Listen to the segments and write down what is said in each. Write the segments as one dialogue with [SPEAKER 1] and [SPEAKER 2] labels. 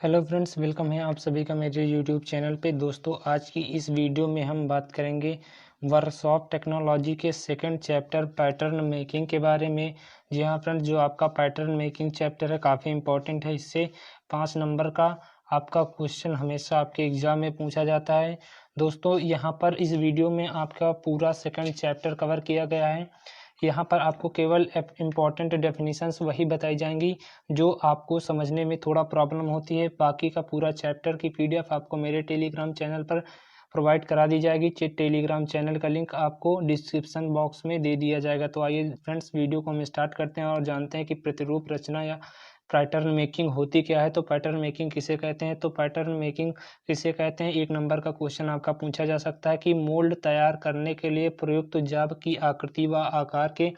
[SPEAKER 1] Hello friends, welcome है आप सभी का मेरे यूट्यूब चैनल पे। दोस्तों, आज की इस वीडियो में हम बात करेंगे वर्कशॉप टेक्नोलॉजी के सेकंड चैप्टर पैटर्न मेकिंग के बारे में। जी हाँ फ्रेंड्स, जो आपका पैटर्न मेकिंग चैप्टर है काफ़ी इंपॉर्टेंट है। इससे 5 नंबर का आपका क्वेश्चन हमेशा आपके एग्ज़ाम में पूछा जाता है। दोस्तों, यहाँ पर इस वीडियो में आपका पूरा सेकंड चैप्टर कवर किया गया है। यहाँ पर आपको केवल इम्पॉर्टेंट डेफिनेशंस वही बताई जाएंगी जो आपको समझने में थोड़ा प्रॉब्लम होती है। बाकी का पूरा चैप्टर की पीडीएफ आपको मेरे टेलीग्राम चैनल पर प्रोवाइड करा दी जाएगी। टेलीग्राम चैनल का लिंक आपको डिस्क्रिप्शन बॉक्स में दे दिया जाएगा। तो आइए फ्रेंड्स, वीडियो को हम स्टार्ट करते हैं और जानते हैं कि प्रतिरूप रचना या पैटर्न मेकिंग होती क्या है। तो पैटर्न मेकिंग किसे कहते हैं? तो पैटर्न मेकिंग किसे कहते हैं, 1 नंबर का क्वेश्चन आपका पूछा जा सकता है कि मोल्ड तैयार करने के लिए प्रयुक्त जाब की आकृति व आकार के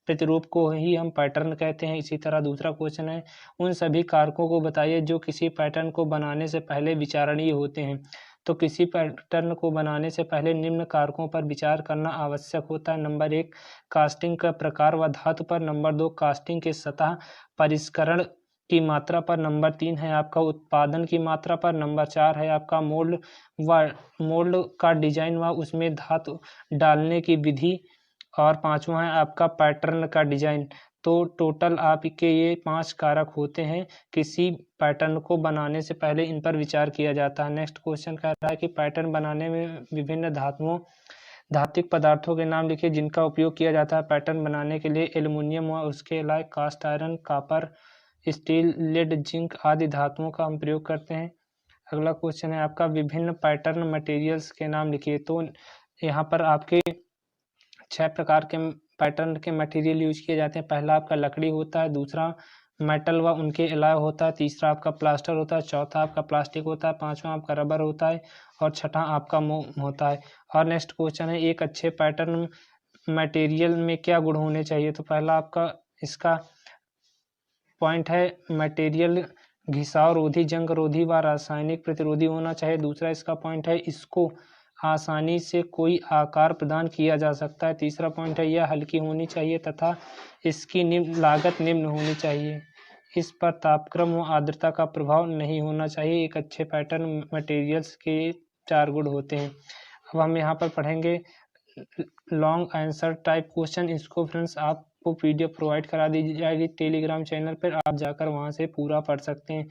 [SPEAKER 1] प्रतिरूप को ही हम पैटर्न कहते हैं। इसी तरह दूसरा क्वेश्चन है, उन सभी कारकों को बताइए जो किसी पैटर्न को बनाने से पहले विचारणीय होते हैं। तो किसी पैटर्न को बनाने से पहले निम्न कारकों पर विचार करना आवश्यक होता है। नंबर 1, कास्टिंग का प्रकार व धातु पर। नंबर 2, कास्टिंग के सतह परिष्करण की मात्रा पर। नंबर 3 है आपका उत्पादन की मात्रा पर। नंबर 4 है आपका मोल्ड का डिजाइन व उसमें धातु डालने की विधि। और 5वां है आपका पैटर्न का डिजाइन। तो टोटल आपके ये 5 कारक होते हैं। किसी पैटर्न को बनाने से पहले इन पर विचार किया जाता है। नेक्स्ट क्वेश्चन कह रहा है कि पैटर्न बनाने में विभिन्न धात्विक पदार्थों के नाम लिखिए जिनका उपयोग किया जाता है पैटर्न बनाने के लिए। एल्युमिनियम व उसके अलावा cast iron, copper, steel, lead, zinc आदि धातुओं का हम प्रयोग करते हैं। अगला क्वेश्चन है आपका विभिन्न पैटर्न मटेरियल्स के नाम लिखिए। तो यहाँ पर आपके 6 प्रकार के पैटर्न के मटेरियल यूज किए जाते हैं। पहला आपका लकड़ी होता है, दूसरा मेटल व उनके अलावा होता है, तीसरा आपका प्लास्टर होता है, चौथा आपका प्लास्टिक होता है, 5वां आपका रबर होता है और छठा आपका मोम होता है। और नेक्स्ट क्वेश्चन है, एक अच्छे पैटर्न मटेरियल में क्या गुण होने चाहिए। तो पहला आपका इसका पॉइंट है मटेरियल घिसाव रोधी, जंग रोधी व रासायनिक प्रतिरोधी होना चाहिए। दूसरा इसका पॉइंट है इसको आसानी से कोई आकार प्रदान किया जा सकता है। तीसरा पॉइंट है यह हल्की होनी चाहिए तथा इसकी लागत निम्न होनी चाहिए। इस पर तापक्रम व आर्द्रता का प्रभाव नहीं होना चाहिए। एक अच्छे पैटर्न मटेरियल्स के 4 गुण होते हैं। अब हम यहाँ पर पढ़ेंगे लॉन्ग आंसर टाइप क्वेश्चन। इसको फ्रेंड्स आपको पीडीएफ प्रोवाइड करा दी जाएगी टेलीग्राम चैनल पर, आप जाकर वहाँ से पूरा पढ़ सकते हैं।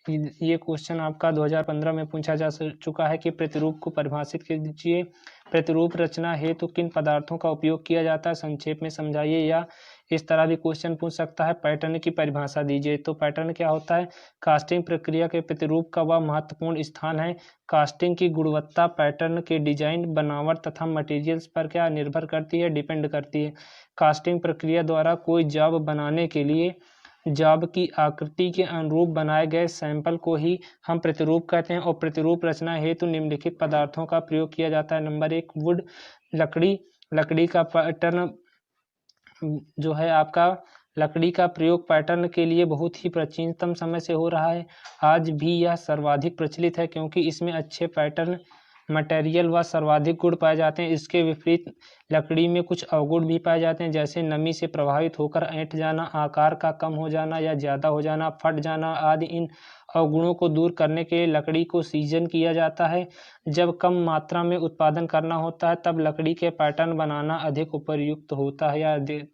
[SPEAKER 1] ये क्वेश्चन आपका 2015 में पूछा जा चुका है कि प्रतिरूप को परिभाषित कीजिए। प्रतिरूप रचना हेतु किन पदार्थों का उपयोग किया जाता है, संक्षेप में समझाइए। या इस तरह भी क्वेश्चन पूछ सकता है, पैटर्न की परिभाषा दीजिए। तो पैटर्न क्या होता है? कास्टिंग प्रक्रिया के प्रतिरूप का वह महत्वपूर्ण स्थान है। कास्टिंग की गुणवत्ता पैटर्न के डिजाइन, बनावट तथा मटेरियल्स पर क्या निर्भर करती है, डिपेंड करती है। कास्टिंग प्रक्रिया द्वारा कोई जॉब बनाने के लिए जॉब की आकृति के अनुरूप बनाए गए सैंपल को ही हम प्रतिरूप कहते हैं। और प्रतिरूप रचना हेतु निम्नलिखित पदार्थों का प्रयोग किया जाता है। नंबर 1, वुड, लकड़ी का पैटर्न जो है आपका लकड़ी का प्रयोग पैटर्न के लिए बहुत ही प्राचीनतम समय से हो रहा है। आज भी यह सर्वाधिक प्रचलित है क्योंकि इसमें अच्छे पैटर्न मटेरियल व सर्वाधिक गुण पाए जाते हैं। इसके विपरीत लकड़ी में कुछ अवगुण भी पाए जाते हैं, जैसे नमी से प्रभावित होकर ऐंठ जाना, आकार का कम हो जाना या ज़्यादा हो जाना, फट जाना आदि। इन अवगुणों को दूर करने के लिए लकड़ी को सीजन किया जाता है। जब कम मात्रा में उत्पादन करना होता है तब लकड़ी के पैटर्न बनाना अधिक उपयुक्त होता है या अधिक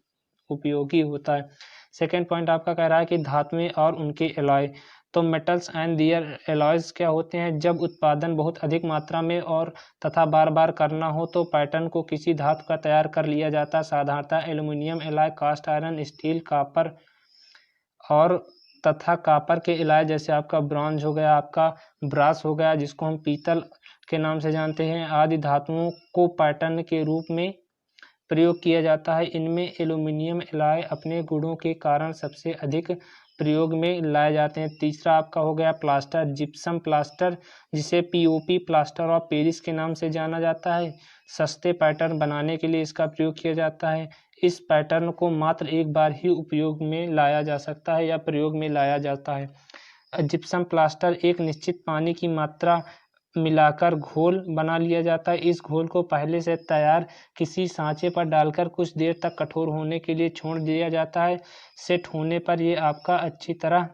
[SPEAKER 1] उपयोगी होता है। सेकेंड पॉइंट आपका कह रहा है कि धातुएं और उनके एलॉय। तो मेटल्स एंड दियर एलॉयज क्या होते हैं? जब उत्पादन बहुत अधिक मात्रा में और तथा बार बार करना हो तो पैटर्न को किसी धातु का तैयार कर लिया जाता है। साधारणतः aluminium alloy, cast iron, steel, copper और तथा कॉपर के एलॉय जैसे आपका ब्रॉन्ज हो गया, आपका ब्रास हो गया जिसको हम पीतल के नाम से जानते हैं, आदि धातुओं को पैटर्न के रूप में प्रयोग किया जाता है। इनमें एल्युमिनियम एलॉय अपने गुणों के कारण सबसे अधिक प्रयोग में लाए जाते हैं। तीसरा आपका हो गया प्लास्टर, जिप्सम प्लास्टर जिसे पीओपी प्लास्टर ऑफ पेरिस के नाम से जाना जाता है। सस्ते पैटर्न बनाने के लिए इसका प्रयोग किया जाता है। इस पैटर्न को मात्र एक बार ही उपयोग में लाया जा सकता है या प्रयोग में लाया जाता है। जिप्सम प्लास्टर एक निश्चित पानी की मात्रा मिलाकर घोल बना लिया जाता है। इस घोल को पहले से तैयार किसी सांचे पर डालकर कुछ देर तक कठोर होने के लिए छोड़ दिया जाता है। सेट होने पर ये आपका अच्छी तरह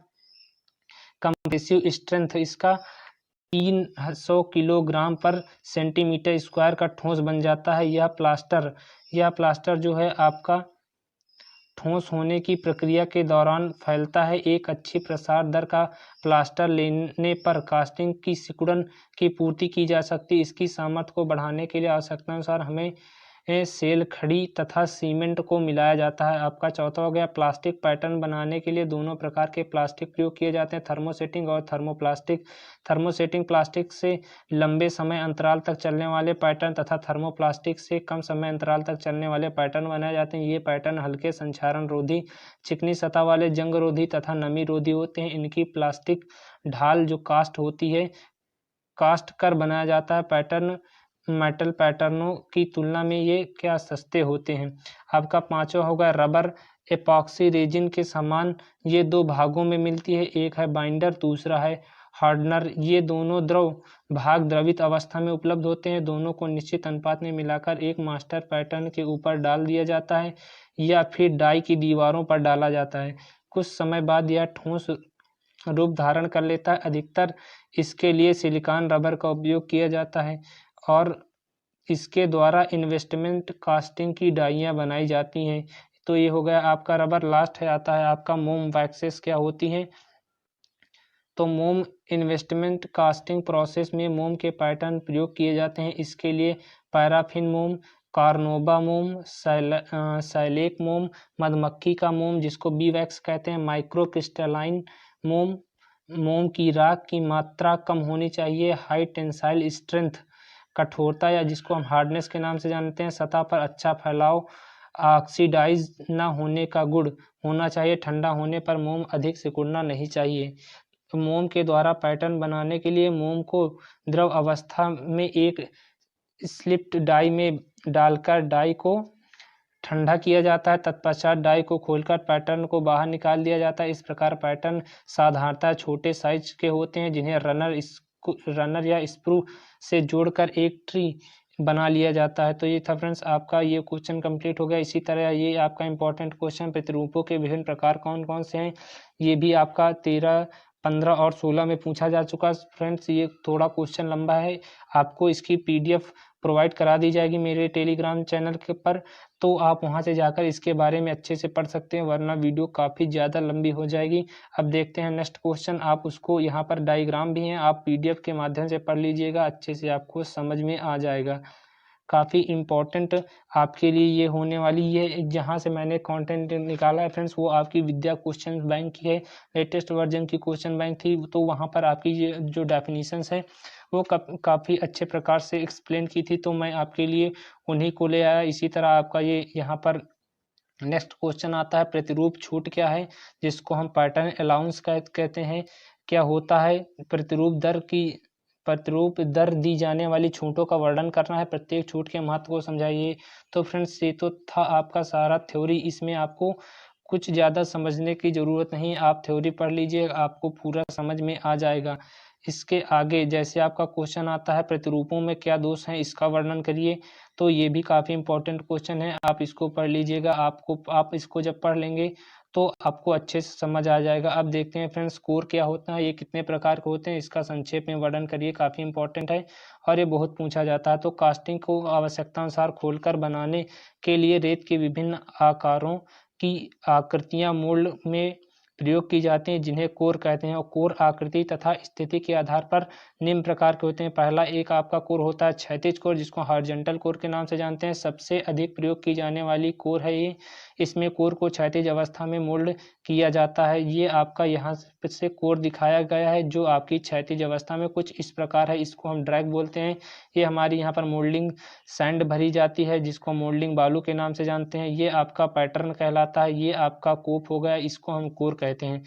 [SPEAKER 1] कंप्रेसिव स्ट्रेंथ इसका 300 किलोग्राम पर सेंटीमीटर स्क्वायर का ठोस बन जाता है। यह प्लास्टर जो है आपका ठोस होने की प्रक्रिया के दौरान फैलता है। एक अच्छी प्रसार दर का प्लास्टर लेने पर कास्टिंग की सिकुड़न की पूर्ति की जा सकती है। इसकी सामर्थ्य को बढ़ाने के लिए आवश्यकतानुसार हमें सेल खड़ी तथा सीमेंट को मिलाया जाता है। आपका चौथा हो गया प्लास्टिक पैटर्न बनाने के लिए दोनों प्रकार के प्लास्टिक प्रयोग किए जाते हैं, थर्मोसेटिंग और थर्मोप्लास्टिक। थर्मोसेटिंग प्लास्टिक से लंबे समय अंतराल तक चलने वाले पैटर्न तथा थर्मोप्लास्टिक से कम समय अंतराल तक चलने वाले पैटर्न बनाए जाते हैं। ये पैटर्न हल्के, संक्षारण रोधी, चिकनी सतह वाले, जंग रोधी तथा नमी रोधी होते हैं। इनकी प्लास्टिक ढाल जो कास्ट होती है, कास्ट कर बनाया जाता है। पैटर्न मेटल पैटर्नों की तुलना में ये क्या सस्ते होते हैं। आपका पांचवा होगा रबर एपॉक्सी रेजिन के समान ये दो भागों में मिलती है, एक है बाइंडर, दूसरा है हार्डनर। ये दोनों द्रव भाग द्रवित अवस्था में उपलब्ध होते हैं। दोनों को निश्चित अनुपात में मिलाकर एक मास्टर पैटर्न के ऊपर डाल दिया जाता है या फिर डाई की दीवारों पर डाला जाता है। कुछ समय बाद यह ठोस रूप धारण कर लेता है। अधिकतर इसके लिए सिलिकॉन रबर का उपयोग किया जाता है और इसके द्वारा इन्वेस्टमेंट कास्टिंग की डाइयाँ बनाई जाती हैं। तो ये हो गया आपका रबर। लास्ट है आता है आपका मोम वैक्सेस क्या होती हैं। तो मोम इन्वेस्टमेंट कास्टिंग प्रोसेस में मोम के पैटर्न प्रयोग किए जाते हैं। इसके लिए पैराफिन मोम, कार्नोबा मोम, सैलेक मोम, मधुमक्खी का मोम जिसको बी वैक्स कहते हैं, माइक्रो क्रिस्टलाइन मोम, मोम की राख की मात्रा कम होनी चाहिए, हाई टेंसाइल स्ट्रेंथ कठोरता या जिसको हम हार्डनेस के नाम से जानते हैं, सतह पर अच्छा फैलाव, ऑक्सीडाइज न होने का गुण होना चाहिए, ठंडा होने पर मोम अधिक सिकुड़ना नहीं चाहिए। तो मोम के द्वारा पैटर्न बनाने के लिए मोम को द्रव अवस्था में एक स्लिप्ड डाई में डालकर डाई को ठंडा किया जाता है। तत्पश्चात डाई को खोलकर पैटर्न को बाहर निकाल दिया जाता है। इस प्रकार पैटर्न साधारणतः छोटे साइज के होते हैं जिन्हें रनर या स्क्रू से जोड़कर एक ट्री बना लिया जाता है। तो ये था फ्रेंड्स आपका ये क्वेश्चन कंप्लीट हो गया। इसी तरह ये आपका इंपॉर्टेंट क्वेश्चन प्रतिरूपों के विभिन्न प्रकार कौन कौन से हैं ये भी आपका 13, 15 और 16 में पूछा जा चुका। फ्रेंड्स ये थोड़ा क्वेश्चन लंबा है, आपको इसकी PDF प्रोवाइड करा दी जाएगी मेरे टेलीग्राम चैनल के पर, तो आप वहां से जाकर इसके बारे में अच्छे से पढ़ सकते हैं, वरना वीडियो काफ़ी ज़्यादा लंबी हो जाएगी। अब देखते हैं नेक्स्ट क्वेश्चन। आप उसको यहाँ पर डायग्राम भी हैं, आप PDF के माध्यम से पढ़ लीजिएगा, अच्छे से आपको समझ में आ जाएगा। काफ़ी इम्पोर्टेंट आपके लिए ये होने वाली ये जहाँ से मैंने कंटेंट निकाला है फ्रेंड्स वो आपकी विद्या क्वेश्चन बैंक की है, लेटेस्ट वर्जन की क्वेश्चन बैंक थी। तो वहाँ पर आपकी ये जो डेफिनेशंस है वो काफ़ी अच्छे प्रकार से एक्सप्लेन की थी, तो मैं आपके लिए उन्हीं को ले आया। इसी तरह आपका ये यहाँ पर नेक्स्ट क्वेश्चन आता है प्रतिरूप छूट क्या है, जिसको हम पैटर्न अलाउंस कहते हैं। क्या होता है प्रतिरूप दर दी जाने वाली छूटों का वर्णन करना है, प्रत्येक छूट के महत्व को समझाइए। तो फ्रेंड्स ये तो था आपका सारा थ्योरी, इसमें आपको कुछ ज़्यादा समझने की ज़रूरत नहीं, आप थ्योरी पढ़ लीजिए, आपको पूरा समझ में आ जाएगा। इसके आगे जैसे आपका क्वेश्चन आता है प्रतिरूपों में क्या दोष हैं इसका वर्णन करिए, तो ये भी काफ़ी इंपॉर्टेंट क्वेश्चन है, आप इसको पढ़ लीजिएगा। आप इसको जब पढ़ लेंगे तो आपको अच्छे से समझ आ जाएगा। अब देखते हैं फ्रेंड्स कोर क्या होता है, ये कितने प्रकार के होते हैं, इसका संक्षेप में वर्णन करिए, काफ़ी इंपॉर्टेंट है और ये बहुत पूछा जाता है। तो कास्टिंग को आवश्यकता अनुसार खोलकर बनाने के लिए रेत के विभिन्न आकारों की आकृतियां मोल्ड में प्रयोग की जाती हैं जिन्हें कोर कहते हैं, और कोर आकृति तथा स्थिति के आधार पर निम्न प्रकार के होते हैं। पहला एक आपका कोर होता है क्षैतिज कोर, जिसको हॉरिजॉन्टल कोर के नाम से जानते हैं, सबसे अधिक प्रयोग की जाने वाली कोर है ये। इसमें कोर को क्षैतिज अवस्था में मोल्ड किया जाता है। ये आपका यहाँ से कोर दिखाया गया है जो आपकी क्षैतिज अवस्था में कुछ इस प्रकार है, इसको हम ड्रैग बोलते हैं। ये हमारी यहाँ पर मोल्डिंग सैंड भरी जाती है जिसको मोल्डिंग बालू के नाम से जानते हैं। ये आपका पैटर्न कहलाता है। ये आपका कोप हो गया, इसको हम कोर कहते हैं।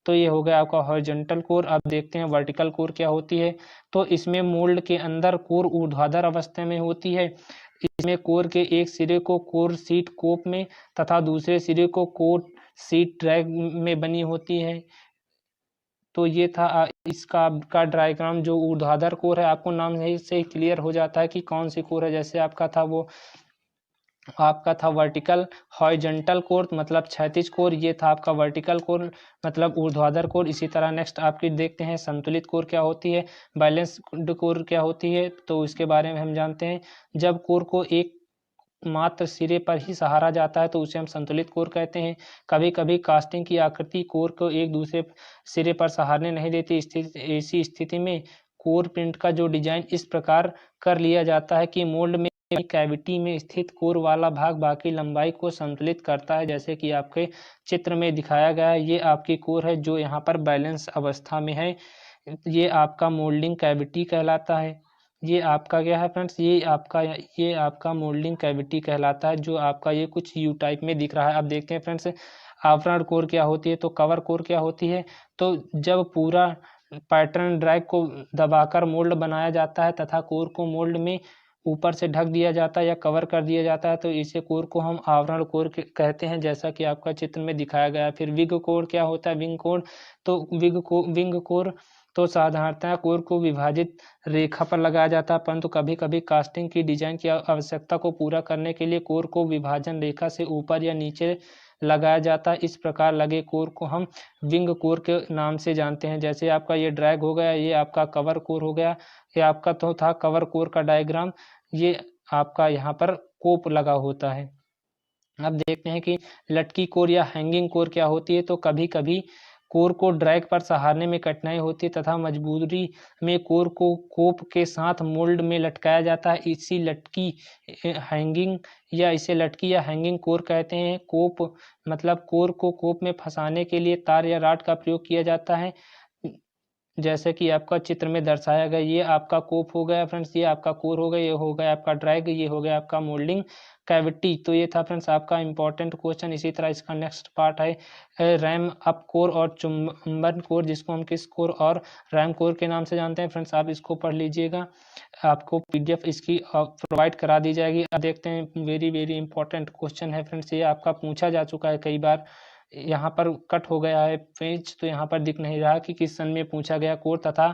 [SPEAKER 1] तो ये हो गया आपका हॉरिजॉन्टल कोर। अब देखते हैं वर्टिकल कोर क्या होती है। तो इसमें मोल्ड के अंदर कोर ऊर्ध्वाधर अवस्था में होती है। इसमें कोर के एक सिरे को कोर सीट कोप में तथा दूसरे सिरे को कोर सीट ड्रैग में बनी होती है। तो ये था इसका आपका डायग्राम। जो ऊर्ध्वाधर कोर है आपको नाम से क्लियर हो जाता है कि कौन सी कोर है। जैसे आपका था वो आपका था वर्टिकल हॉरिजॉन्टल कोर मतलब क्षैतिज कोर, ये था आपका वर्टिकल कोर मतलब ऊर्ध्वाधर कोर। इसी तरह नेक्स्ट आपकी देखते हैं संतुलित कोर क्या होती है, बैलेंस्ड कोर क्या होती है, तो इसके बारे में हम जानते हैं। जब कोर को एक मात्र सिरे पर ही सहारा जाता है तो उसे हम संतुलित कोर कहते हैं। कभी कभी कास्टिंग की आकृति कोर को एक दूसरे सिरे पर सहारने नहीं देती। ऐसी स्थिति में कोर प्रिंट का जो डिजाइन इस प्रकार कर लिया जाता है कि मोल्ड में कैविटी में स्थित कोर वाला भाग बाकी लंबाई को संतुलित करता है। जैसे कि आपके चित्र में दिखाया गया है, ये आपकी कोर है जो यहाँ पर बैलेंस अवस्था में है। ये आपका मोल्डिंग कैविटी कहलाता है। ये आपका क्या है फ्रेंड्स, ये आपका मोल्डिंग कैविटी कहलाता है, जो आपका ये कुछ यू टाइप में दिख रहा है। अब देखते हैं फ्रेंड्स आवरण कोर क्या होती है, तो कवर कोर क्या होती है। तो जब पूरा पैटर्न ड्रैग को दबाकर मोल्ड बनाया जाता है तथा कोर को मोल्ड में ऊपर से ढक दिया जाता है या कवर कर दिया जाता है तो इसे कोर को हम आवरण कोर कहते हैं, जैसा कि आपका चित्र में दिखाया गया है। फिर विग कोर क्या होता है, विंग कोर, तो विंग कोर तो साधारणतः कोर को विभाजित रेखा पर लगाया जाता है, परंतु कभी कभी कास्टिंग की डिजाइन की आवश्यकता को पूरा करने के लिए कोर को विभाजन रेखा से ऊपर या नीचे लगाया जाता है। इस प्रकार लगे कोर को हम विंग कोर के नाम से जानते हैं। जैसे आपका ये ड्रैग हो गया, ये आपका कवर कोर हो गया, ये आपका तो था कवर कोर का डायग्राम, ये आपका यहाँ पर कोप लगा होता है। अब देखते हैं कि लटकी कोर या हैंगिंग कोर क्या होती है। तो कभी कभी कोर को ड्रैग पर सहारने में कठिनाई होती है तथा मजबूरी में कोर को कोप के साथ मोल्ड में लटकाया जाता है। इसी लटकी हैंगिंग या इसे लटकी या हैंगिंग कोर कहते हैं। कोप मतलब कोर को कोप में फंसाने के लिए तार या राड का प्रयोग किया जाता है, जैसे कि आपका चित्र में दर्शाया गया। ये आपका कोप हो गया फ्रेंड्स, ये आपका कोर हो गया, ये हो गया आपका ड्रैग, ये हो गया आपका मोल्डिंग कैविटी। तो ये था फ्रेंड्स आपका इंपॉर्टेंट क्वेश्चन। इसी तरह इसका नेक्स्ट पार्ट है रैम अप कोर और चुंबन कोर, जिसको हम किस कोर और रैम कोर के नाम से जानते हैं। फ्रेंड्स आप इसको पढ़ लीजिएगा, आपको पीडीएफ इसकी प्रोवाइड करा दी जाएगी। अब देखते हैं वेरी वेरी इंपॉर्टेंट क्वेश्चन है फ्रेंड्स, ये आपका पूछा जा चुका है कई बार। यहाँ पर कट हो गया है पेज, तो यहाँ पर दिख नहीं रहा कि किस सन में पूछा गया। कोर तथा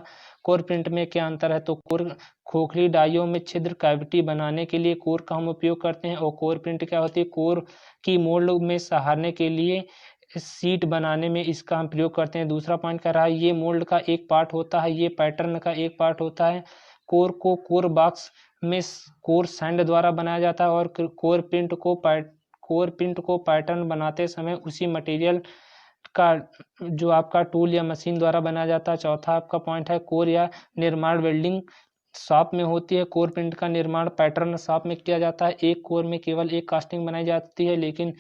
[SPEAKER 1] कोर प्रिंट में क्या अंतर है, तो कोर खोखली डाइयों में छिद्र कैविटी बनाने के लिए कोर का हम उपयोग करते हैं, और कोर प्रिंट क्या होती है, कोर की मोल्ड में सहारने के लिए सीट बनाने में इसका हम प्रयोग करते हैं। दूसरा पॉइंट कह रहा है ये मोल्ड का एक पार्ट होता है, ये पैटर्न का एक पार्ट होता है। कोर को कोर बॉक्स में कोर सैंड द्वारा बनाया जाता है, और कोर प्रिंट को पैटर्न बनाते समय उसी मटेरियल का जो आपका टूल या मशीन द्वारा बनाया जाता है। चौथा आपका पॉइंट है कोर या निर्माण वेल्डिंग शॉप में होती है। कोर प्रिंट का निर्माण पैटर्न शॉप में किया जाता है। एक कोर में केवल एक कास्टिंग बनाई जाती है, लेकिन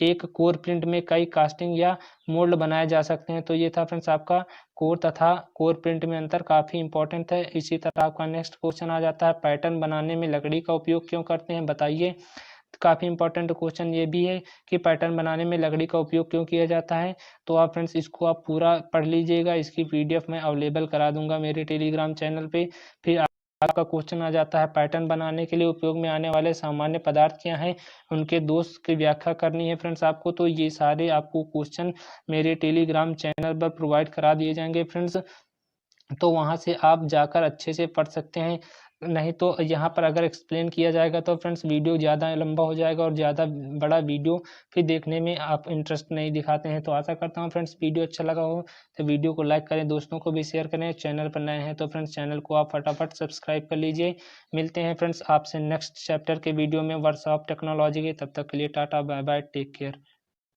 [SPEAKER 1] एक कोर प्रिंट में कई कास्टिंग या मोल्ड बनाए जा सकते हैं। तो ये था फ्रेंड्स आपका कोर तथा कोर प्रिंट में अंतर, काफ़ी इंपॉर्टेंट है। इसी तरह आपका नेक्स्ट क्वेश्चन आ जाता है पैटर्न बनाने में लकड़ी का उपयोग क्यों करते हैं, बताइए। काफ़ी इंपॉर्टेंट क्वेश्चन ये भी है कि पैटर्न बनाने में लकड़ी का उपयोग क्यों किया जाता है। तो आप फ्रेंड्स इसको आप पूरा पढ़ लीजिएगा, इसकी पीडीएफ मैं अवेलेबल करा दूंगा मेरे टेलीग्राम चैनल पे। फिर आपका क्वेश्चन आ जाता है पैटर्न बनाने के लिए उपयोग में आने वाले सामान्य पदार्थ क्या हैं, उनके दोष की व्याख्या करनी है फ्रेंड्स आपको। तो ये सारे आपको क्वेश्चन मेरे टेलीग्राम चैनल पर प्रोवाइड करा दिए जाएंगे फ्रेंड्स, तो वहाँ से आप जाकर अच्छे से पढ़ सकते हैं। नहीं तो यहाँ पर अगर एक्सप्लेन किया जाएगा तो फ्रेंड्स वीडियो ज़्यादा लंबा हो जाएगा, और ज़्यादा बड़ा वीडियो फिर देखने में आप इंटरेस्ट नहीं दिखाते हैं। तो आशा करता हूँ फ्रेंड्स वीडियो अच्छा लगा हो तो वीडियो को लाइक करें, दोस्तों को भी शेयर करें। चैनल पर नए हैं तो फ्रेंड्स चैनल को आप फटाफट सब्सक्राइब कर लीजिए। मिलते हैं फ्रेंड्स आपसे नेक्स्ट चैप्टर के वीडियो में वर्कशॉप टेक्नोलॉजी के, तब तक के लिए tata bye bye, take care.